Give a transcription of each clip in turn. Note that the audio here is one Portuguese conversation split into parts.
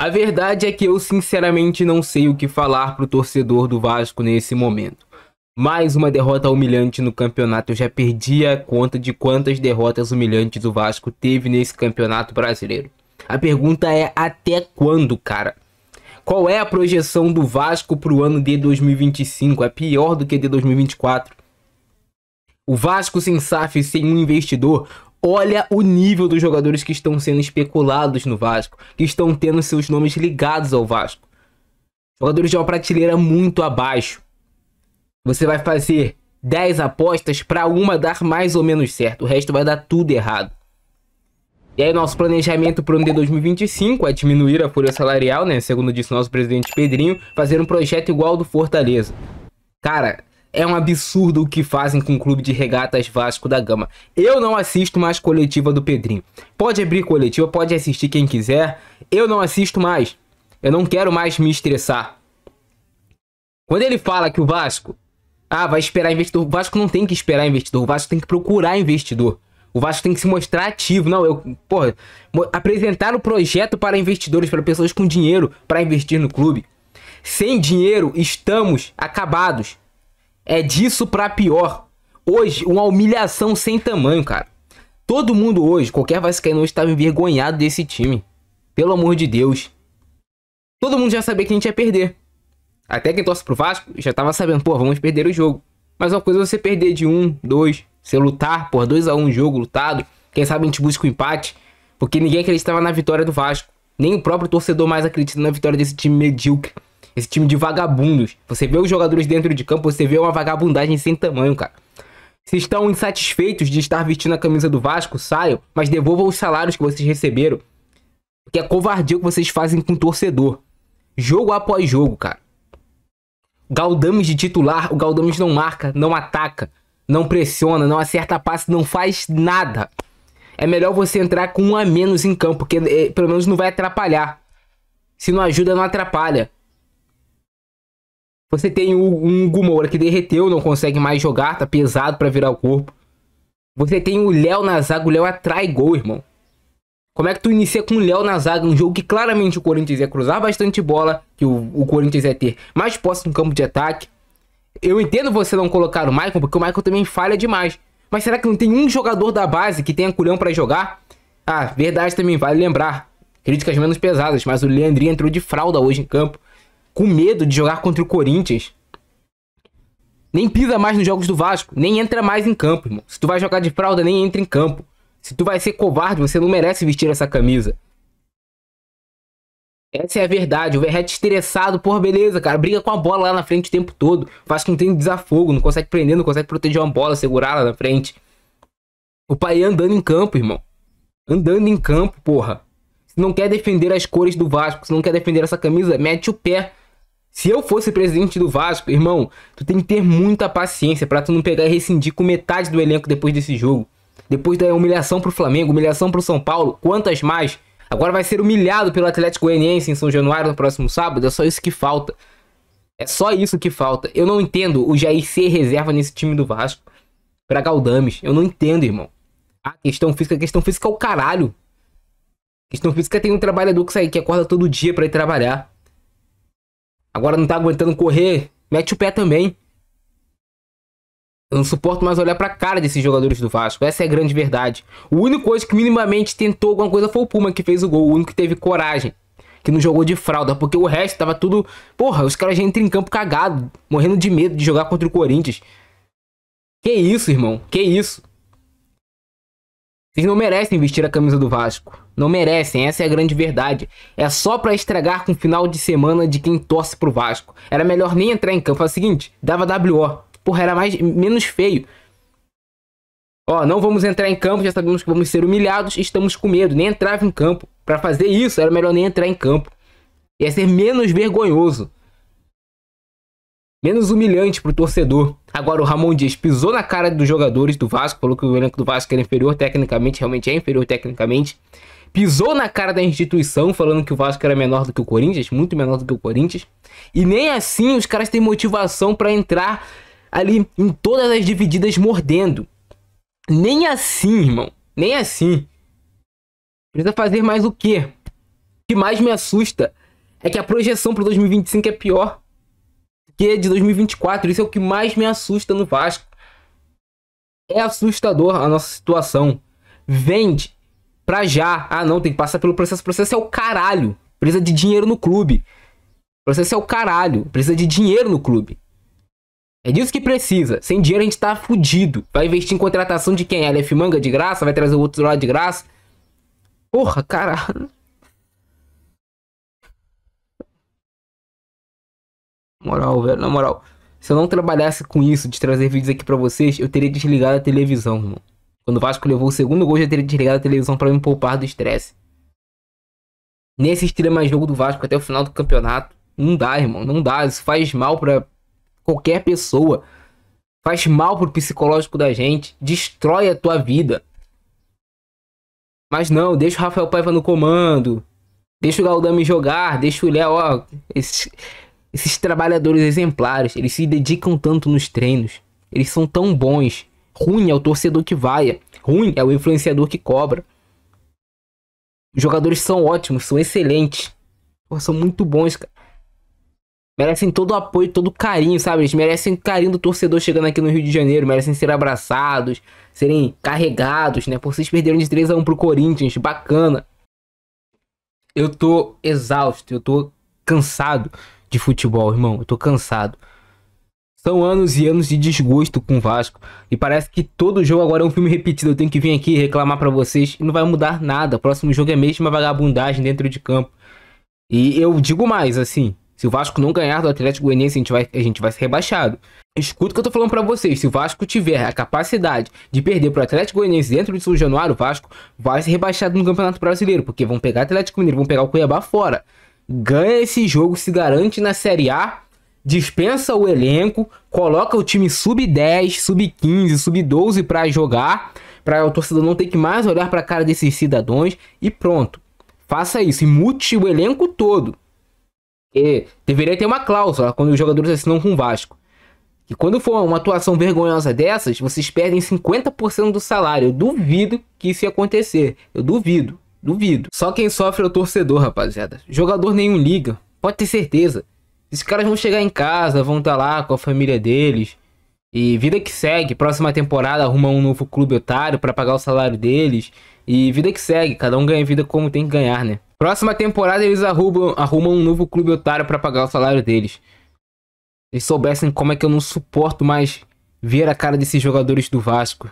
A verdade é que eu sinceramente não sei o que falar pro torcedor do Vasco nesse momento. Mais uma derrota humilhante no campeonato. Eu já perdi a conta de quantas derrotas humilhantes o Vasco teve nesse campeonato brasileiro. A pergunta é até quando, cara? Qual é a projeção do Vasco pro ano de 2025? É pior do que de 2024? O Vasco sem SAF, sem um investidor. Olha o nível dos jogadores que estão sendo especulados no Vasco, que estão tendo seus nomes ligados ao Vasco. Jogadores de uma prateleira muito abaixo. Você vai fazer 10 apostas para uma dar mais ou menos certo, o resto vai dar tudo errado. E aí nosso planejamento para o ano de 2025 é diminuir a folha salarial, né? Segundo disse nosso presidente Pedrinho, fazer um projeto igual ao do Fortaleza. Cara, é um absurdo o que fazem com o clube de regatas Vasco da Gama. Eu não assisto mais coletiva do Pedrinho. Pode abrir coletiva, pode assistir quem quiser. Eu não assisto mais. Eu não quero mais me estressar. Quando ele fala que o Vasco vai esperar investidor, o Vasco não tem que esperar investidor. O Vasco tem que procurar investidor. O Vasco tem que se mostrar ativo. Não, apresentar o projeto para investidores, para pessoas com dinheiro para investir no clube. Sem dinheiro, estamos acabados. É disso pra pior. Hoje, uma humilhação sem tamanho, cara. Todo mundo hoje, qualquer vascaíno hoje estava envergonhado desse time. Pelo amor de Deus. Todo mundo já sabia que a gente ia perder. Até quem torce pro Vasco já tava sabendo, vamos perder o jogo. Mas uma coisa é você perder de 1, 2, você lutar, 2x1 jogo lutado. Quem sabe a gente busca o empate. Porque ninguém acreditava na vitória do Vasco. Nem o próprio torcedor mais acredita na vitória desse time medíocre. Esse time de vagabundos. Você vê os jogadores dentro de campo, você vê uma vagabundagem sem tamanho, cara. Se estão insatisfeitos de estar vestindo a camisa do Vasco, saiam, mas devolvam os salários que vocês receberam. Porque é covardia o que vocês fazem com o torcedor. Jogo após jogo, cara. Galdames de titular, o Galdames não marca, não ataca, não pressiona, não acerta passe, não faz nada. É melhor você entrar com um a menos em campo, porque pelo menos não vai atrapalhar. Se não ajuda, não atrapalha. Você tem um Hugo Moura que derreteu, não consegue mais jogar, tá pesado pra virar o corpo. Você tem o Léo na zaga, o Léo atrai gol, irmão. Como é que tu inicia com o Léo na zaga, um jogo que claramente o Corinthians ia cruzar bastante bola, que o Corinthians ia ter mais posse no campo de ataque. Eu entendo você não colocar o Maicon, porque o Maicon também falha demais. Mas será que não tem um jogador da base que tenha culhão pra jogar? Verdade também, vale lembrar. Críticas menos pesadas, mas o Leandrinho entrou de fralda hoje em campo. Com medo de jogar contra o Corinthians. Nem pisa mais nos jogos do Vasco. Nem entra mais em campo, irmão. Se tu vai jogar de fralda, nem entra em campo. Se tu vai ser covarde, você não merece vestir essa camisa. Essa é a verdade. O Verratti estressado, beleza, cara. Briga com a bola lá na frente o tempo todo. O Vasco não tem desafogo, não consegue prender, não consegue proteger uma bola, segurar lá na frente. O pai andando em campo, irmão. Andando em campo, porra. Se não quer defender as cores do Vasco, se não quer defender essa camisa, mete o pé. Se eu fosse presidente do Vasco, irmão, tu tem que ter muita paciência pra tu não pegar e rescindir com metade do elenco depois desse jogo. Depois da humilhação pro Flamengo, humilhação pro São Paulo, quantas mais? Agora vai ser humilhado pelo Atlético Goianiense em São Januário no próximo sábado, é só isso que falta. É só isso que falta. Eu não entendo o Jair ser reserva nesse time do Vasco pra Galdames. Eu não entendo, irmão. A questão física é o caralho. Questão física tem um trabalhador que acorda todo dia pra ir trabalhar. Agora não tá aguentando correr, mete o pé também. Eu não suporto mais olhar pra cara desses jogadores do Vasco. Essa é a grande verdade. O único coisa que minimamente tentou alguma coisa foi o Puma, que fez o gol. O único que teve coragem, que não jogou de fralda. Porque o resto tava tudo... os caras já entram em campo cagado, morrendo de medo de jogar contra o Corinthians. Que isso, irmão? Que isso? Vocês não merecem vestir a camisa do Vasco. Não merecem, essa é a grande verdade. É só pra estragar com o final de semana de quem torce pro Vasco. Era melhor nem entrar em campo. Faz o seguinte, dava WO. Era menos feio. Não vamos entrar em campo, já sabemos que vamos ser humilhados, estamos com medo. Nem entrava em campo. Pra fazer isso, era melhor nem entrar em campo. Ia ser menos vergonhoso. Menos humilhante pro torcedor. Agora o Ramon Dias pisou na cara dos jogadores do Vasco, falou que o elenco do Vasco era inferior tecnicamente, realmente é inferior tecnicamente. Pisou na cara da instituição, falando que o Vasco era menor do que o Corinthians, muito menor do que o Corinthians. E nem assim os caras têm motivação pra entrar ali em todas as divididas mordendo. Nem assim, irmão. Nem assim. Precisa fazer mais o quê? que mais me assusta é que a projeção para 2025 é pior que a de 2024. Isso é o que mais me assusta no Vasco. É assustador a nossa situação. Vende pra já. Ah, não, tem que passar pelo processo. O processo é o caralho. Precisa de dinheiro no clube. O processo é o caralho. Precisa de dinheiro no clube. É disso que precisa. Sem dinheiro a gente tá fudido. Vai investir em contratação de quem? LF Manga de graça? Vai trazer o outro lado de graça? Porra, caralho. Moral, velho, na moral. Se eu não trabalhasse com isso, de trazer vídeos aqui pra vocês, eu teria desligado a televisão, irmão. Quando o Vasco levou o segundo gol, eu já teria desligado a televisão pra me poupar do estresse. Nesse extremo jogo do Vasco até o final do campeonato, não dá, irmão, não dá. Isso faz mal pra qualquer pessoa. Faz mal pro psicológico da gente. Destrói a tua vida. Mas não, deixa o Rafael Paiva no comando. Deixa o Galdame jogar. Deixa o Léo, ó. Esses trabalhadores exemplares, eles se dedicam tanto nos treinos. Eles são tão bons. Ruim é o torcedor que vai. Ruim é o influenciador que cobra. Os jogadores são ótimos, são excelentes. Pô, são muito bons, cara. Merecem todo o apoio, todo o carinho, sabe? Eles merecem o carinho do torcedor chegando aqui no Rio de Janeiro. Merecem ser abraçados, serem carregados, né? Por vocês perderam de 3-1 pro Corinthians. Bacana. Eu tô exausto, eu tô cansado de futebol, irmão. Eu tô cansado. São anos e anos de desgosto com o Vasco. E parece que todo jogo agora é um filme repetido. Eu tenho que vir aqui reclamar pra vocês e não vai mudar nada. O próximo jogo é a mesma vagabundagem dentro de campo. E eu digo mais, assim. Se o Vasco não ganhar do Atlético Goianiense, a gente vai ser rebaixado. Escuta o que eu tô falando pra vocês. Se o Vasco tiver a capacidade de perder pro Atlético Goianiense dentro de São Januário, o Vasco vai ser rebaixado no Campeonato Brasileiro. Porque vão pegar o Atlético Mineiro, vão pegar o Cuiabá fora. Ganha esse jogo, se garante na Série A, dispensa o elenco, coloca o time sub-10, sub-15, sub-12 pra jogar, pra o torcedor não ter que mais olhar pra cara desses cidadãos e pronto. Faça isso e mute o elenco todo. E deveria ter uma cláusula quando os jogadores assinam com o Vasco. Que quando for uma atuação vergonhosa dessas, vocês perdem 50% do salário. Eu duvido que isso ia acontecer. Eu duvido. Duvido. Só quem sofre é o torcedor, rapaziada. Jogador nenhum liga. Pode ter certeza. Esses caras vão chegar em casa, vão estar lá com a família deles. E vida que segue. Próxima temporada arruma um novo clube otário pra pagar o salário deles. E vida que segue. Cada um ganha vida como tem que ganhar, né? Próxima temporada eles arrumam um novo clube otário pra pagar o salário deles. Se eles soubessem como é que eu não suporto mais ver a cara desses jogadores do Vasco.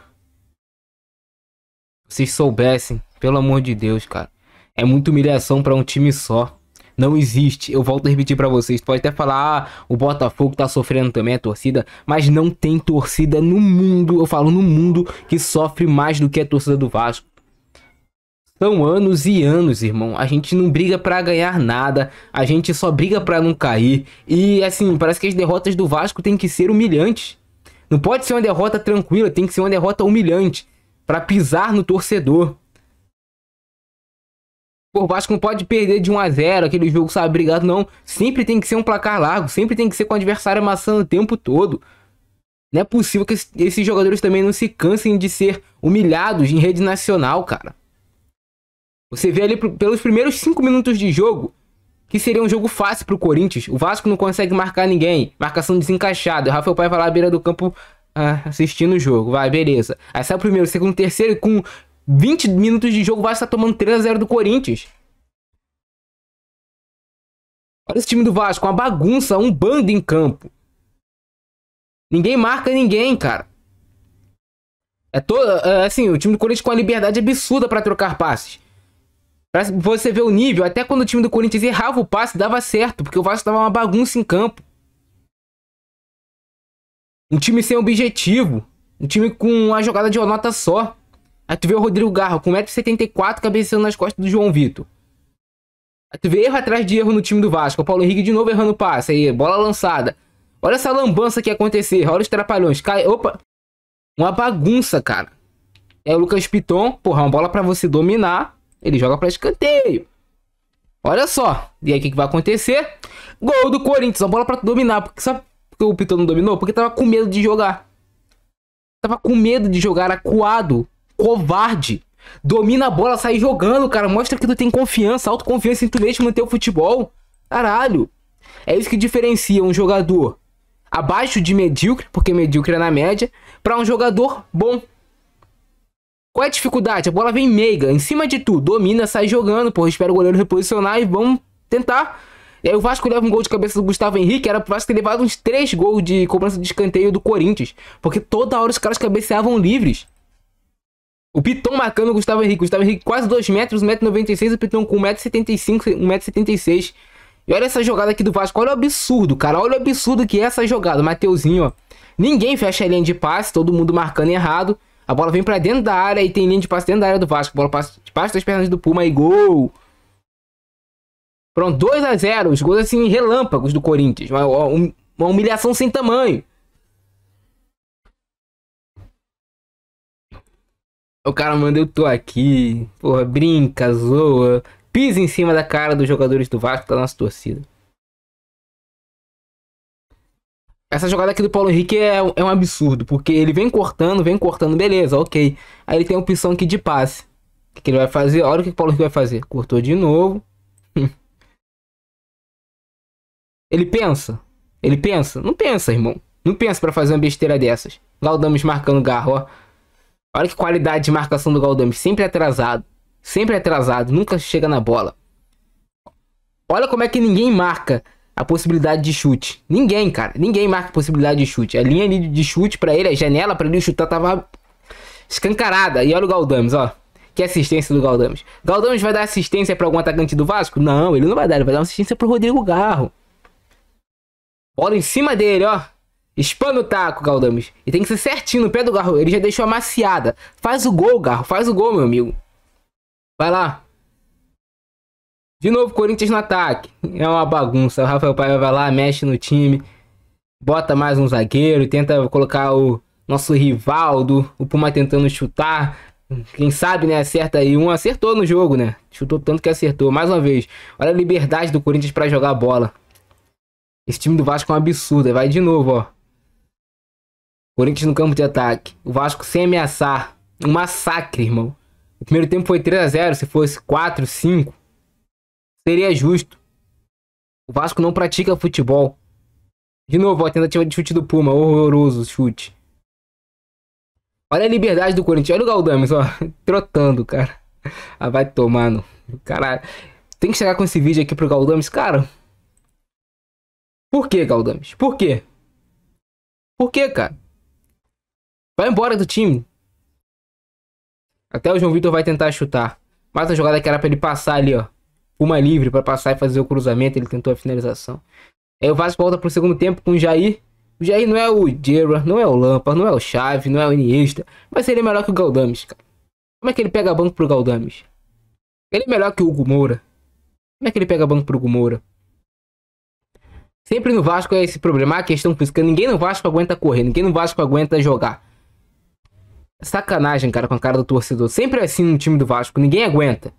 Se vocês soubessem. Pelo amor de Deus, cara. É muita humilhação pra um time só. Não existe. Eu volto a repetir pra vocês. Pode até falar, o Botafogo tá sofrendo também, a torcida. Mas não tem torcida no mundo, eu falo no mundo, que sofre mais do que a torcida do Vasco. São anos e anos, irmão. A gente não briga pra ganhar nada. A gente só briga pra não cair. E assim, parece que as derrotas do Vasco tem que ser humilhantes. Não pode ser uma derrota tranquila, tem que ser uma derrota humilhante. Pra pisar no torcedor. Pô, o Vasco não pode perder de 1-0, aquele jogo, sabe, brigado, não. Sempre tem que ser um placar largo, sempre tem que ser com o adversário amassando o tempo todo. Não é possível que esses jogadores também não se cansem de ser humilhados em rede nacional, cara. Você vê ali pelos primeiros 5 minutos de jogo que seria um jogo fácil pro Corinthians. O Vasco não consegue marcar ninguém, marcação desencaixada. O Rafael Paiva vai lá à beira do campo assistindo o jogo, vai, beleza. Aí sai o primeiro, segundo, terceiro e com 20 minutos de jogo, o Vasco tá tomando 3-0 do Corinthians. Olha esse time do Vasco, uma bagunça, um bando em campo. Ninguém marca ninguém, cara. Assim, o time do Corinthians com a liberdade absurda pra trocar passes. Pra você ver o nível, até quando o time do Corinthians errava o passe, dava certo, porque o Vasco tava uma bagunça em campo. Um time sem objetivo. Um time com uma jogada de uma nota só. Aí tu vê o Rodrigo Garra com 1,74m cabeceando nas costas do João Vitor. Aí tu vê erro atrás de erro no time do Vasco. O Paulo Henrique de novo errando o passe. Aí, bola lançada. Olha essa lambança que ia acontecer. Olha os trapalhões. Cai. Opa. Uma bagunça, cara. É o Lucas Piton. Porra, uma bola pra você dominar. Ele joga pra escanteio. Olha só. E aí o que vai acontecer? Gol do Corinthians. Uma bola pra dominar. Sabe por que o Piton não dominou? Porque tava com medo de jogar. Tava com medo de jogar, acuado. Covarde. Domina a bola, sai jogando, cara. Mostra que tu tem confiança, autoconfiança em tu mesmo no teu futebol. Caralho. É isso que diferencia um jogador abaixo de medíocre, porque medíocre é na média, pra um jogador bom. Qual é a dificuldade? A bola vem meiga, em cima de tu, domina, sai jogando, porra, espera o goleiro reposicionar e vamos tentar. E aí o Vasco leva um gol de cabeça do Gustavo Henrique, era pro Vasco ter levado uns 3 gols de cobrança de escanteio do Corinthians, porque toda hora os caras cabeceavam livres. O Piton marcando o Gustavo Henrique quase 2 metros, 1,96 m, o Piton com 1,75 m, 1,76 m. E olha essa jogada aqui do Vasco, olha o absurdo, cara, olha o absurdo que é essa jogada, Mateuzinho, ó. Ninguém fecha a linha de passe, todo mundo marcando errado. A bola vem pra dentro da área e tem linha de passe dentro da área do Vasco. A bola passa debaixo das pernas do Puma e gol. Pronto, 2 a 0. Os gols assim, relâmpagos do Corinthians. Uma humilhação sem tamanho. O cara manda, eu tô aqui. Porra, brinca, zoa. Pisa em cima da cara dos jogadores do Vasco da nossa torcida. Essa jogada aqui do Paulo Henrique é um absurdo, porque ele vem cortando, beleza, ok. Aí ele tem a opção aqui de passe. O que ele vai fazer? Olha o que o Paulo Henrique vai fazer. Cortou de novo. Ele pensa. Ele pensa. Não pensa, irmão. Não pensa pra fazer uma besteira dessas. Galdames marcando garro, ó. Olha que qualidade de marcação do Galdames. Sempre atrasado. Sempre atrasado. Nunca chega na bola. Olha como é que ninguém marca a possibilidade de chute. Ninguém, cara. Ninguém marca a possibilidade de chute. A linha de chute pra ele, a janela pra ele chutar tava escancarada. E olha o Galdames, ó. Que assistência do Galdames. Galdames vai dar assistência pra algum atacante do Vasco? Não, ele não vai dar. Ele vai dar assistência pro Rodrigo Garro. Bola em cima dele, ó. Espana o taco, Galdames. E tem que ser certinho no pé do Garro. Ele já deixou amaciada. Faz o gol, Garro. Faz o gol, meu amigo. Vai lá. De novo, Corinthians no ataque. É uma bagunça. O Rafael Paiva vai lá, mexe no time. Bota mais um zagueiro. Tenta colocar o nosso Rivaldo. O Puma tentando chutar. Quem sabe, né? Acerta aí. Um acertou no jogo, né? Chutou tanto que acertou. Mais uma vez. Olha a liberdade do Corinthians pra jogar bola. Esse time do Vasco é um absurdo. Vai de novo, ó. Corinthians no campo de ataque. O Vasco sem ameaçar. Um massacre, irmão. O primeiro tempo foi 3 a 0. Se fosse 4, 5, seria justo. O Vasco não pratica futebol. De novo, a tentativa de chute do Puma. Horroroso chute. Olha a liberdade do Corinthians. Olha o Galdames, ó. Trotando, cara. Ah, vai tomar no... Caralho. Tem que chegar com esse vídeo aqui pro Galdames. Cara... Por que, Galdames? Por quê? Por que, cara? Vai embora do time. Até o João Vitor vai tentar chutar. Mas a jogada que era pra ele passar ali, ó. Uma livre pra passar e fazer o cruzamento. Ele tentou a finalização. Aí o Vasco volta pro segundo tempo com o Jair. O Jair não é o Gerrard, não é o Lampard, não é o Xavi, não é o Iniesta. Mas ele é melhor que o Galdames, cara. Como é que ele pega banco pro Galdames? Ele é melhor que o Hugo Moura. Como é que ele pega banco pro Hugo Moura? Sempre no Vasco é esse problema, a questão física. Ninguém no Vasco aguenta correr, ninguém no Vasco aguenta jogar. Sacanagem, cara, com a cara do torcedor. Sempre é assim no time do Vasco, ninguém aguenta.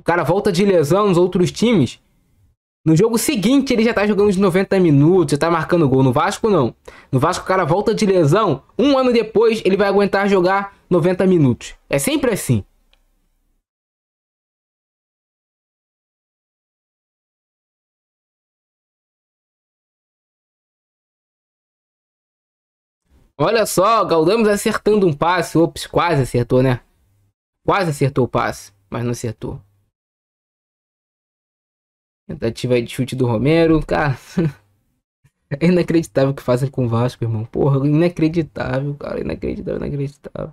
O cara volta de lesão nos outros times. No jogo seguinte ele já tá jogando de 90 minutos, já tá marcando gol. No Vasco não. No Vasco o cara volta de lesão, um ano depois ele vai aguentar jogar 90 minutos. É sempre assim. Olha só, Galdames acertando um passe. Ops, quase acertou, né? Quase acertou o passe, mas não acertou. Tentativa de chute do Romero. Cara, é inacreditável o que fazem com o Vasco, irmão. Porra, inacreditável, cara. Inacreditável, inacreditável.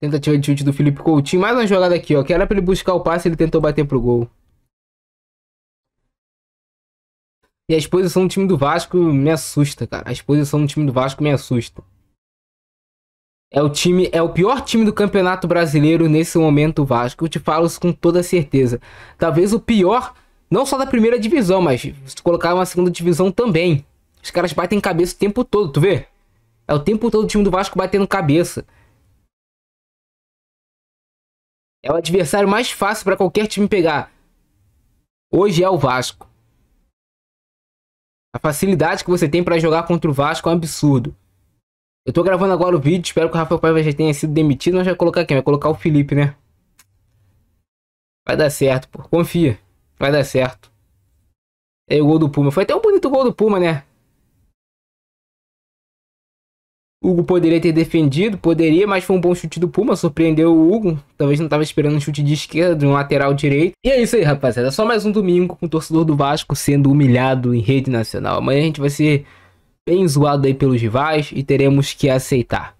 Tentativa de chute do Felipe Coutinho. Mais uma jogada aqui, ó. Que era pra ele buscar o passe, ele tentou bater pro gol. E a exposição do time do Vasco me assusta, cara. A exposição do time do Vasco me assusta. É o pior time do Campeonato Brasileiro nesse momento, o Vasco. Eu te falo isso com toda certeza. Talvez o pior, não só da primeira divisão, mas se colocar uma segunda divisão também. Os caras batem cabeça o tempo todo, tu vê? É o tempo todo o time do Vasco batendo cabeça. É o adversário mais fácil para qualquer time pegar. Hoje é o Vasco. A facilidade que você tem para jogar contra o Vasco é um absurdo. Eu tô gravando agora o vídeo, espero que o Rafael Paiva já tenha sido demitido. Nós vai colocar quem? Vai colocar o Felipe, né? Vai dar certo, pô. Confia. Vai dar certo. É o gol do Puma. Foi até um bonito gol do Puma, né? O Hugo poderia ter defendido, poderia, mas foi um bom chute do Puma, surpreendeu o Hugo. Talvez não tava esperando um chute de esquerda, de um lateral direito. E é isso aí, rapaziada. Só mais um domingo com o torcedor do Vasco sendo humilhado em rede nacional. Amanhã a gente vai ser bem zoado aí pelos rivais e teremos que aceitar.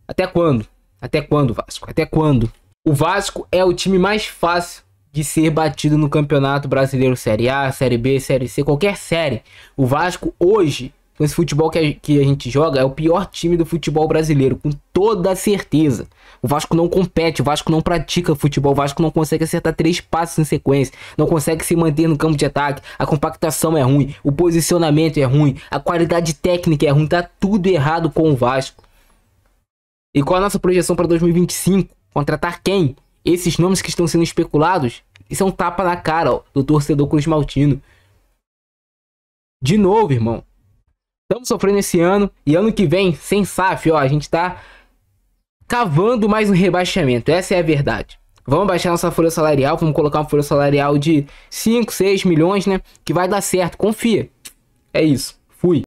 Até quando? Até quando, Vasco? Até quando? O Vasco é o time mais fácil de ser batido no Campeonato Brasileiro Série A, Série B, Série C, qualquer série. O Vasco hoje, com esse futebol que a gente joga, é o pior time do futebol brasileiro, com toda certeza. O Vasco não compete, o Vasco não pratica futebol, o Vasco não consegue acertar 3 passos em sequência, não consegue se manter no campo de ataque, a compactação é ruim, o posicionamento é ruim, a qualidade técnica é ruim, tá tudo errado com o Vasco. E qual a nossa projeção para 2025? Contratar quem? Esses nomes que estão sendo especulados, isso é um tapa na cara, ó, do torcedor Cruz Maltino. De novo, irmão. Estamos sofrendo esse ano. E ano que vem, sem SAF, ó, a gente tá cavando mais um rebaixamento. Essa é a verdade. Vamos baixar nossa folha salarial. Vamos colocar uma folha salarial de 5, 6 milhões, né? Que vai dar certo. Confia. É isso.